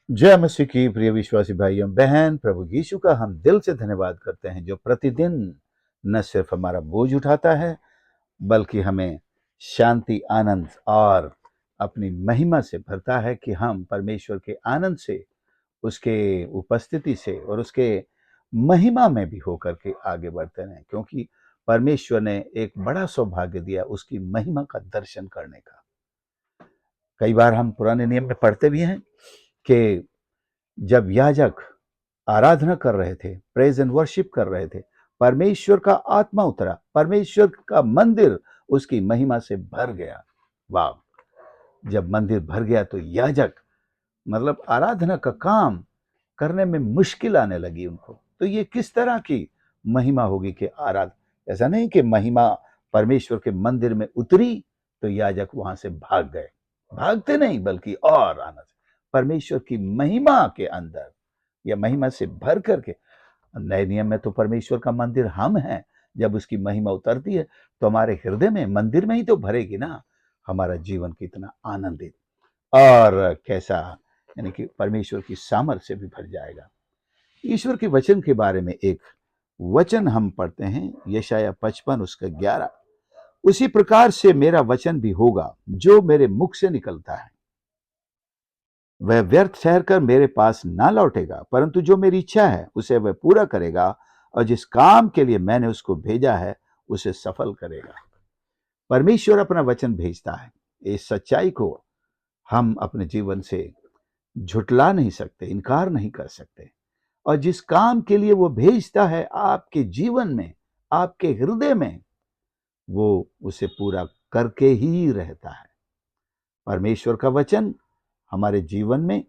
जय मसीह की प्रिय विश्वासी भाइयों बहन, प्रभु यीशु का हम दिल से धन्यवाद करते हैं जो प्रतिदिन न सिर्फ हमारा बोझ उठाता है बल्कि हमें शांति, आनंद और अपनी महिमा से भरता है कि हम परमेश्वर के आनंद से, उसके उपस्थिति से और उसके महिमा में भी होकर के आगे बढ़ते रहें, क्योंकि परमेश्वर ने एक बड़ा सौभाग्य दिया उसकी महिमा का दर्शन करने का। कई बार हम पुराने नियम में पढ़ते भी हैं कि जब याजक आराधना कर रहे थे, प्रेज एंड वर्शिप कर रहे थे, परमेश्वर का आत्मा उतरा, परमेश्वर का मंदिर उसकी महिमा से भर गया। वाह! जब मंदिर भर गया तो याजक मतलब आराधना का काम करने में मुश्किल आने लगी उनको। तो ये किस तरह की महिमा होगी कि ऐसा नहीं कि महिमा परमेश्वर के मंदिर में उतरी तो याजक वहां से भाग गए, भागते नहीं बल्कि और आनंद परमेश्वर की महिमा के अंदर या महिमा से भर करके। नए नियम में तो परमेश्वर का मंदिर हम हैं। जब उसकी महिमा उतरती है तो हमारे हृदय में, मंदिर में ही तो भरेगी ना। हमारा जीवन कितना आनंदित और कैसा, यानी कि परमेश्वर की सामर्थ से भी भर जाएगा। ईश्वर के वचन के बारे में एक वचन हम पढ़ते हैं, यशाया 55 उसका 11। उसी प्रकार से मेरा वचन भी होगा जो मेरे मुख से निकलता है, वह व्यर्थ ठहरकर मेरे पास ना लौटेगा, परंतु जो मेरी इच्छा है उसे वह पूरा करेगा और जिस काम के लिए मैंने उसको भेजा है उसे सफल करेगा। परमेश्वर अपना वचन भेजता है। इस सच्चाई को हम अपने जीवन से झुटला नहीं सकते, इनकार नहीं कर सकते। और जिस काम के लिए वो भेजता है आपके जीवन में, आपके हृदय में, वो उसे पूरा करके ही रहता है। परमेश्वर का वचन हमारे जीवन में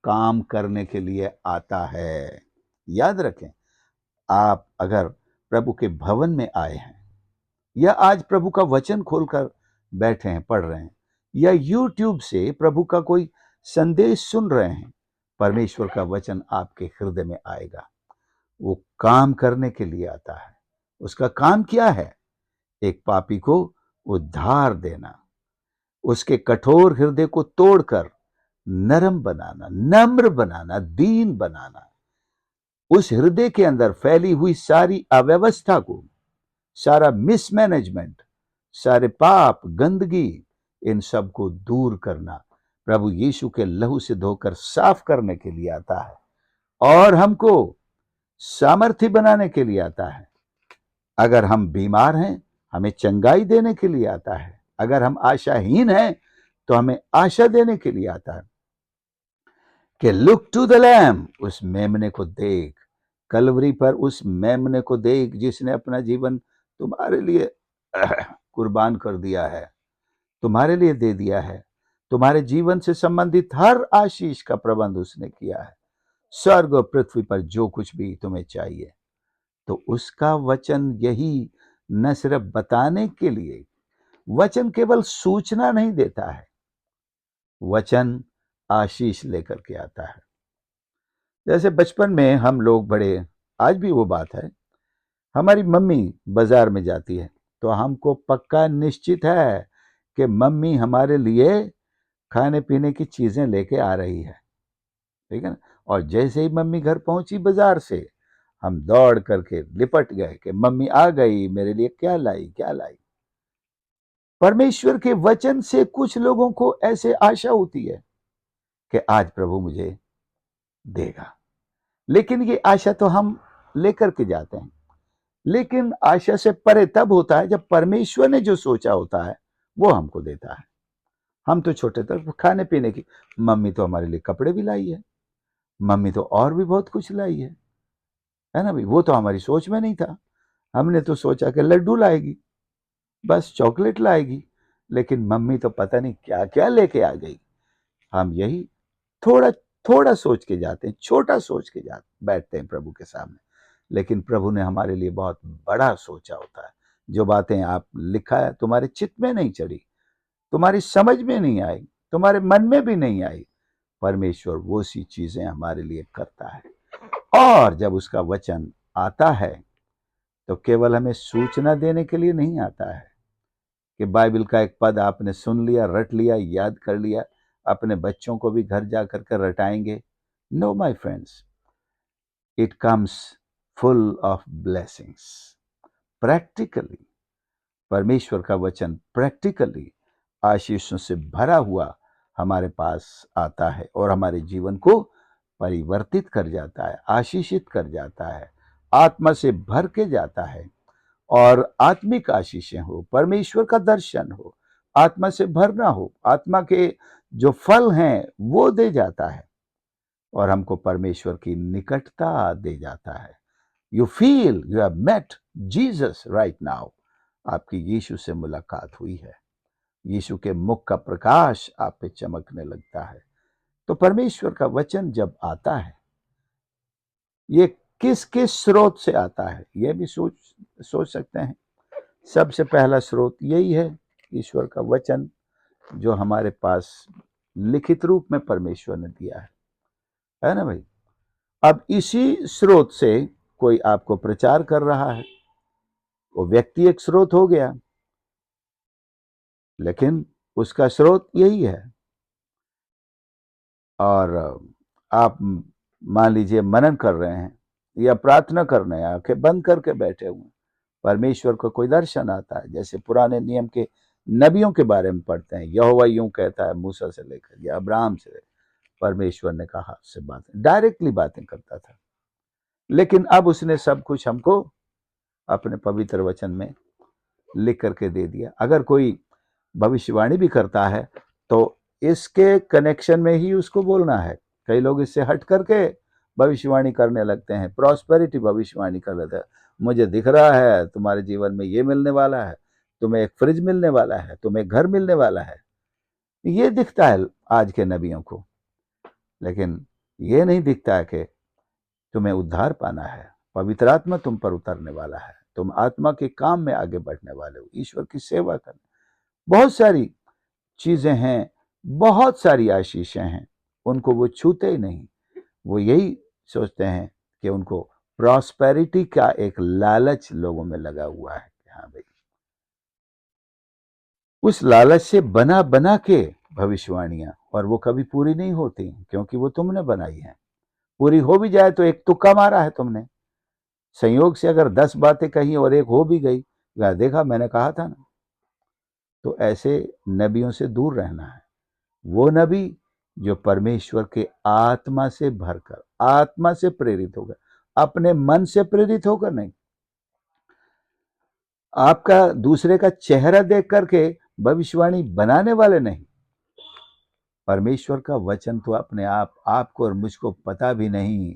काम करने के लिए आता है। याद रखें, आप अगर प्रभु के भवन में आए हैं या आज प्रभु का वचन खोलकर बैठे हैं, पढ़ रहे हैं, या यूट्यूब से प्रभु का कोई संदेश सुन रहे हैं, परमेश्वर का वचन आपके हृदय में आएगा। वो काम करने के लिए आता है। उसका काम क्या है? एक पापी को उद्धार देना, उसके कठोर हृदय को तोड़कर नरम बनाना, नम्र बनाना, दीन बनाना, उस हृदय के अंदर फैली हुई सारी अव्यवस्था को, सारा मिसमैनेजमेंट, सारे पाप, गंदगी, इन सब को दूर करना प्रभु यीशु के लहू से धोकर साफ करने के लिए आता है और हमको सामर्थ्य बनाने के लिए आता है। अगर हम बीमार हैं, हमें चंगाई देने के लिए आता है। अगर हम आशाहीन हैं तो हमें आशा देने के लिए आता है कि लुक टू द लैम, उस मेमने को देख, कलवरी पर उस मेमने को देख जिसने अपना जीवन तुम्हारे लिए कुर्बान कर दिया है, तुम्हारे लिए दे दिया है। तुम्हारे जीवन से संबंधित हर आशीष का प्रबंध उसने किया है। स्वर्ग और पृथ्वी पर जो कुछ भी तुम्हें चाहिए, तो उसका वचन यही न सिर्फ बताने के लिए, वचन केवल सूचना नहीं देता है, वचन आशीष लेकर के आता है। जैसे बचपन में हम लोग बड़े, आज भी वो बात है, हमारी मम्मी बाजार में जाती है तो हमको पक्का निश्चित है कि मम्मी हमारे लिए खाने पीने की चीजें लेके आ रही है, ठीक है ना। और जैसे ही मम्मी घर पहुंची बाजार से, हम दौड़ करके लिपट गए कि मम्मी आ गई, मेरे लिए क्या लाई, क्या लाई। परमेश्वर के वचन से कुछ लोगों को ऐसे आशा होती है कि आज प्रभु मुझे देगा, लेकिन ये आशा तो हम लेकर के जाते हैं, लेकिन आशा से परे तब होता है जब परमेश्वर ने जो सोचा होता है वो हमको देता है। हम तो छोटे थे, खाने पीने की, मम्मी तो हमारे लिए कपड़े भी लाई है, मम्मी तो और भी बहुत कुछ लाई है ना भाई। वो तो हमारी सोच में नहीं था। हमने तो सोचा कि लड्डू लाएगी, बस चॉकलेट लाएगी, लेकिन मम्मी तो पता नहीं क्या क्या लेके आ गई। हम यही थोड़ा थोड़ा सोच के जाते हैं, छोटा सोच के जाते बैठते हैं प्रभु के सामने, लेकिन प्रभु ने हमारे लिए बहुत बड़ा सोचा होता है। जो बातें आप लिखा है तुम्हारे चित्त में नहीं चढ़ी, तुम्हारी समझ में नहीं आई, तुम्हारे मन में भी नहीं आई, परमेश्वर वो सी चीजें हमारे लिए करता है। और जब उसका वचन आता है तो केवल हमें सूचना देने के लिए नहीं आता है कि बाइबल का एक पद आपने सुन लिया, रट लिया, याद कर लिया, अपने बच्चों को भी घर जा करके रटाएंगे, No, my friends, it comes full of blessings. Practically, परमेश्वर का वचन प्रैक्टिकली आशीषों से भरा हुआ हमारे पास आता है और हमारे जीवन को परिवर्तित कर जाता है, आशीषित कर जाता है, आत्मा से भर के जाता है। और आत्मिक आशीषें हो, परमेश्वर का दर्शन हो, आत्मा से भरना हो, आत्मा के जो फल हैं वो दे जाता है और हमको परमेश्वर की निकटता दे जाता है। You feel you have met Jesus right now. आपकी यीशु से मुलाकात हुई है, यीशु के मुख का प्रकाश आप पे चमकने लगता है। तो परमेश्वर का वचन जब आता है, ये किस किस स्रोत से आता है, ये भी सोच सकते हैं। सबसे पहला स्रोत यही है, ईश्वर का वचन जो हमारे पास लिखित रूप में परमेश्वर ने दिया है ना भाई। अब इसी स्रोत से कोई आपको प्रचार कर रहा है, वो व्यक्ति एक स्रोत हो गया, लेकिन उसका स्रोत यही है। और आप मान लीजिए मनन कर रहे हैं या प्रार्थना कर रहे हैं, आंखें बंद करके बैठे हुए, परमेश्वर को कोई दर्शन आता है, जैसे पुराने नियम के नबियों के बारे में पढ़ते हैं, यहोवा यूं कहता है मूसा से लेकर या अब्राहम से, परमेश्वर ने कहा उससे बातें डायरेक्टली बातें करता था। लेकिन अब उसने सब कुछ हमको अपने पवित्र वचन में लिख करके दे दिया। अगर कोई भविष्यवाणी भी करता है तो इसके कनेक्शन में ही उसको बोलना है। कई लोग इससे हट करके भविष्यवाणी करने लगते हैं, प्रॉस्पेरिटी भविष्यवाणी कर लेते हैं। मुझे दिख रहा है तुम्हारे जीवन में ये मिलने वाला है, तुम्हें एक फ्रिज मिलने वाला है, तुम्हें घर मिलने वाला है, ये दिखता है आज के नबियों को। लेकिन ये नहीं दिखता है कि तुम्हें उद्धार पाना है, पवित्र आत्मा तुम पर उतरने वाला है, तुम आत्मा के काम में आगे बढ़ने वाले हो, ईश्वर की सेवा करने। बहुत सारी चीजें हैं, बहुत सारी आशीषें हैं, उनको वो छूते ही नहीं। वो यही सोचते हैं कि उनको प्रॉस्पेरिटी का एक लालच लोगों में लगा हुआ है। हाँ भाई, उस लालच से बना बना के भविष्यवाणियां, और वो कभी पूरी नहीं होती क्योंकि वो तुमने बनाई है। पूरी हो भी जाए तो एक तुक्का मारा है तुमने, संयोग से अगर 10 बातें कही और एक हो भी गई, देखा मैंने कहा था ना। तो ऐसे नबियों से दूर रहना है। वो नबी जो परमेश्वर के आत्मा से भरकर, आत्मा से प्रेरित होकर, अपने मन से प्रेरित होकर नहीं, आपका दूसरे का चेहरा देख करके भविष्यवाणी बनाने वाले नहीं। परमेश्वर का वचन तो अपने आप आपको और मुझको पता भी नहीं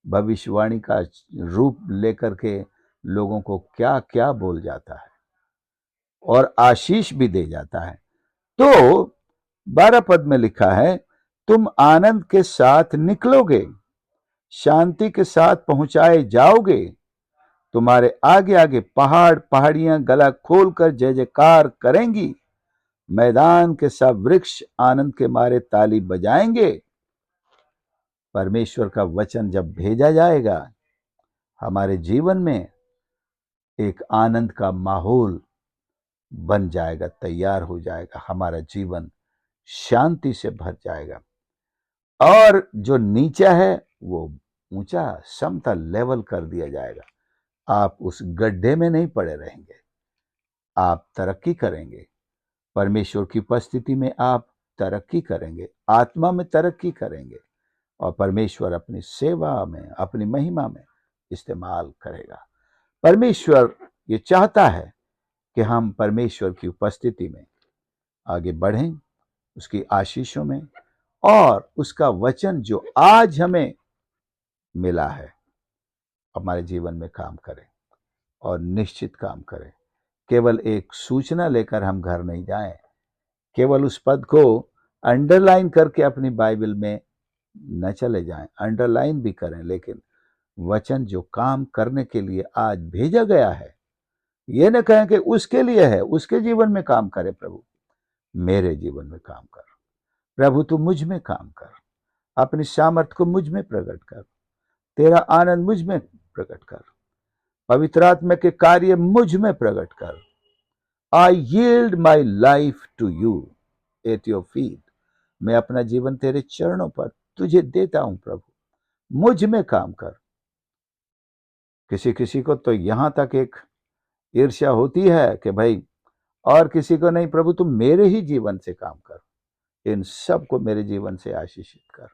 भविष्यवाणी का रूप लेकर के लोगों को क्या क्या बोल जाता है और आशीष भी दे जाता है। तो 12 पद में लिखा है, तुम आनंद के साथ निकलोगे, शांति के साथ पहुंचाए जाओगे, तुम्हारे आगे आगे पहाड़ पहाड़ियां गला खोलकर जय जयकार करेंगी, मैदान के सब वृक्ष आनंद के मारे ताली बजाएंगे। परमेश्वर का वचन जब भेजा जाएगा, हमारे जीवन में एक आनंद का माहौल बन जाएगा, तैयार हो जाएगा, हमारा जीवन शांति से भर जाएगा और जो नीचा है वो ऊंचा समतल लेवल कर दिया जाएगा। आप उस गड्ढे में नहीं पड़े रहेंगे, आप तरक्की करेंगे, परमेश्वर की उपस्थिति में आप तरक्की करेंगे, आत्मा में तरक्की करेंगे और परमेश्वर अपनी सेवा में, अपनी महिमा में इस्तेमाल करेगा। परमेश्वर ये चाहता है कि हम परमेश्वर की उपस्थिति में आगे बढ़ें, उसकी आशीषों में, और उसका वचन जो आज हमें मिला है हमारे जीवन में काम करें और निश्चित काम करें। केवल एक सूचना लेकर हम घर नहीं जाएं, केवल उस पद को अंडरलाइन करके अपनी बाइबल में न चले जाएं, अंडरलाइन भी करें, लेकिन वचन जो काम करने के लिए आज भेजा गया है, ये न कहें कि उसके लिए है, उसके जीवन में काम करे। प्रभु मेरे जीवन में काम कर, प्रभु तू मुझ में काम कर, अपनी सामर्थ को मुझ में प्रकट कर, तेरा आनंद मुझ में प्रकट कर, पवित्र आत्मा के कार्य मुझ में प्रकट कर। I yield my life to you at your feet. मैं अपना जीवन तेरे चरणों पर तुझे देता हूं प्रभु, मुझ में काम कर। किसी किसी को तो यहां तक एक ईर्ष्या होती है कि भाई, और किसी को नहीं, प्रभु तुम मेरे ही जीवन से काम कर, इन सब को मेरे जीवन से आशीषित कर।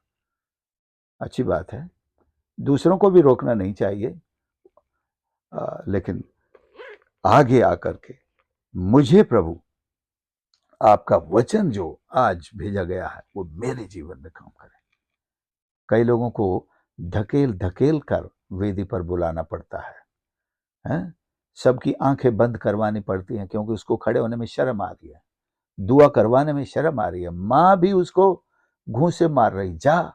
अच्छी बात है, दूसरों को भी रोकना नहीं चाहिए, लेकिन आगे आकर के मुझे प्रभु आपका वचन जो आज भेजा गया है वो मेरे जीवन में काम करे। कई लोगों को धकेल धकेल कर वेदी पर बुलाना पड़ता है? सबकी आंखें बंद करवानी पड़ती हैं क्योंकि उसको खड़े होने में शर्म आ रही है, दुआ करवाने में शर्म आ रही है। माँ भी उसको घूंसे मार रही, जा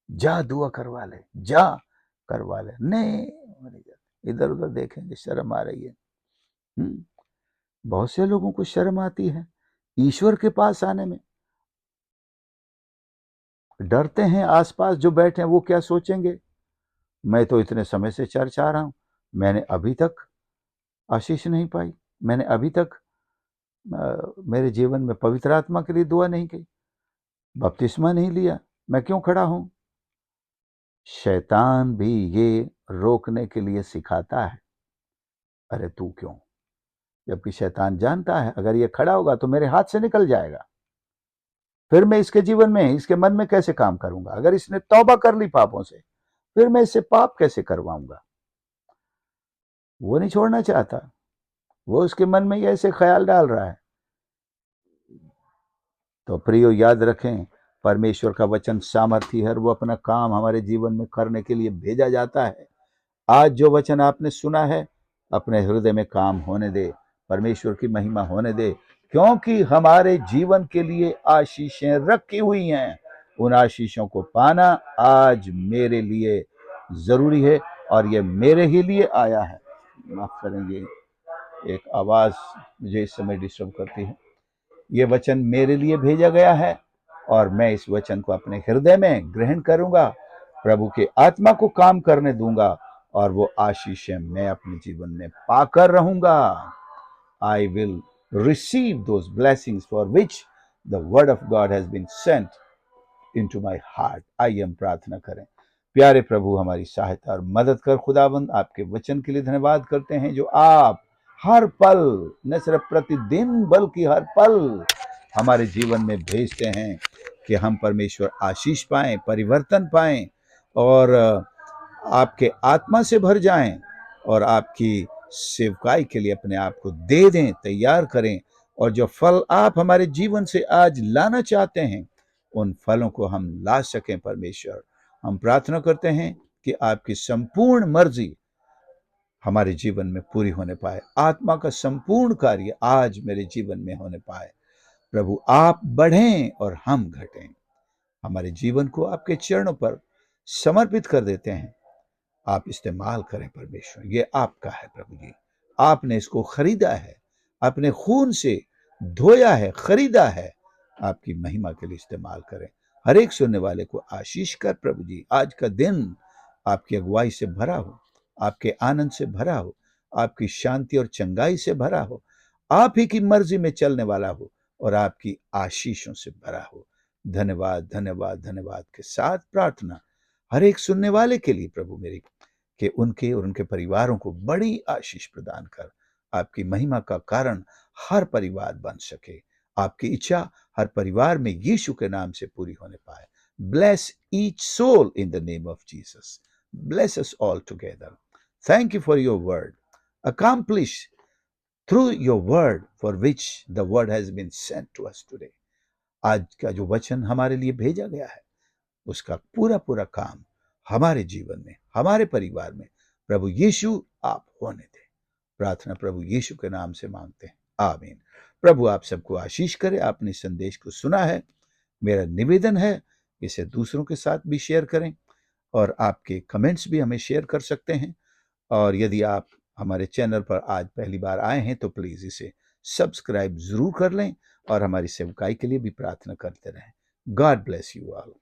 जा दुआ करवा ले, जा करवा ले। नहीं, इधर उधर देखेंगे, शर्म आ रही है। बहुत से लोगों को शर्म आती है ईश्वर के पास आने में, डरते हैं आसपास जो बैठे हैं वो क्या सोचेंगे। मैं तो इतने समय से चर्च आ रहा हूं, मैंने अभी तक आशीष नहीं पाई, मैंने अभी तक मेरे जीवन में पवित्र आत्मा के लिए दुआ नहीं की, बपतिस्मा नहीं लिया, मैं क्यों खड़ा हूं? शैतान भी ये रोकने के लिए सिखाता है, अरे तू क्यों, जबकि शैतान जानता है अगर ये खड़ा होगा तो मेरे हाथ से निकल जाएगा, फिर मैं इसके जीवन में, इसके मन में कैसे काम करूंगा? अगर इसने तौबा कर ली पापों से, फिर मैं इससे पाप कैसे करवाऊंगा? वो नहीं छोड़ना चाहता, वो उसके मन में ऐसे ख्याल डाल रहा है। तो प्रियो, याद रखें, परमेश्वर का वचन सामर्थी है, वो अपना काम हमारे जीवन में करने के लिए भेजा जाता है। आज जो वचन आपने सुना है, अपने हृदय में काम होने दे, परमेश्वर की महिमा होने दे, क्योंकि हमारे जीवन के लिए आशीषें रखी हुई हैं। उन आशीषों को पाना आज मेरे लिए जरूरी है, और ये मेरे ही लिए आया है। माफ करेंगे, एक आवाज मुझे इस समय डिस्टर्ब करती है। ये वचन मेरे लिए भेजा गया है और मैं इस वचन को अपने हृदय में ग्रहण करूंगा, प्रभु के आत्मा को काम करने दूंगा, और वो आशीषें मैं अपने जीवन में पाकर रहूंगा। I will receive those blessings for which the word of God has been sent into my heart. आइए हम प्रार्थना करें। प्यारे प्रभु, हमारी सहायता और मदद कर खुदाबंद। आपके वचन के लिए धन्यवाद करते हैं जो आप हर पल, न सिर्फ प्रतिदिन बल्कि हर पल हमारे जीवन में भेजते हैं कि हम परमेश्वर आशीष पाएं, परिवर्तन पाएं, और आपके आत्मा से भर जाएं, और आपकी सेवकाई के लिए अपने आप को दे दें, तैयार करें, और जो फल आप हमारे जीवन से आज लाना चाहते हैं उन फलों को हम ला सकें। परमेश्वर, हम प्रार्थना करते हैं कि आपकी संपूर्ण मर्जी हमारे जीवन में पूरी होने पाए, आत्मा का संपूर्ण कार्य आज मेरे जीवन में होने पाए। प्रभु, आप बढ़ें और हम घटें। हमारे जीवन को आपके चरणों पर समर्पित कर देते हैं, आप इस्तेमाल करें परमेश्वर। ये आपका है प्रभु जी, आपने इसको खरीदा है, अपने खून से धोया है, खरीदा है। आपकी महिमा के लिए इस्तेमाल करें। हर एक सुनने वाले को आशीष कर प्रभु जी। आज का दिन आपकी अगुवाई से भरा हो, आपके आनंद से भरा हो, आपकी शांति और चंगाई से भरा हो, आप ही की मर्जी में चलने वाला हो, और आपकी आशीषों से भरा हो। धन्यवाद, धन्यवाद, धन्यवाद के साथ प्रार्थना हर एक सुनने वाले के लिए प्रभु मेरी, कि उनके और उनके परिवारों को बड़ी आशीष प्रदान कर, आपकी महिमा का कारण हर परिवार बन सके। आपकी इच्छा हर परिवार में यीशु के नाम से पूरी होने पाए। Bless each soul in the name of Jesus. Bless us all together. Thank you for your word, accomplish through your word for which the word has been sent to us today. आज का जो वचन हमारे लिए भेजा गया है, उसका पूरा पूरा काम हमारे जीवन में, हमारे परिवार में प्रभु यीशु आप होने दें। प्रार्थना प्रभु यीशु के नाम से मांगते हैं, आमीन। प्रभु आप सबको आशीष करे। आपने संदेश को सुना है, मेरा निवेदन है इसे दूसरों के साथ भी शेयर करें, और आपके कमेंट्स भी हमें शेयर कर सकते हैं। और यदि आप हमारे चैनल पर आज पहली बार आए हैं तो प्लीज इसे सब्सक्राइब जरूर कर लें, और हमारी सेवकाई के लिए भी प्रार्थना करते रहें। God bless you all.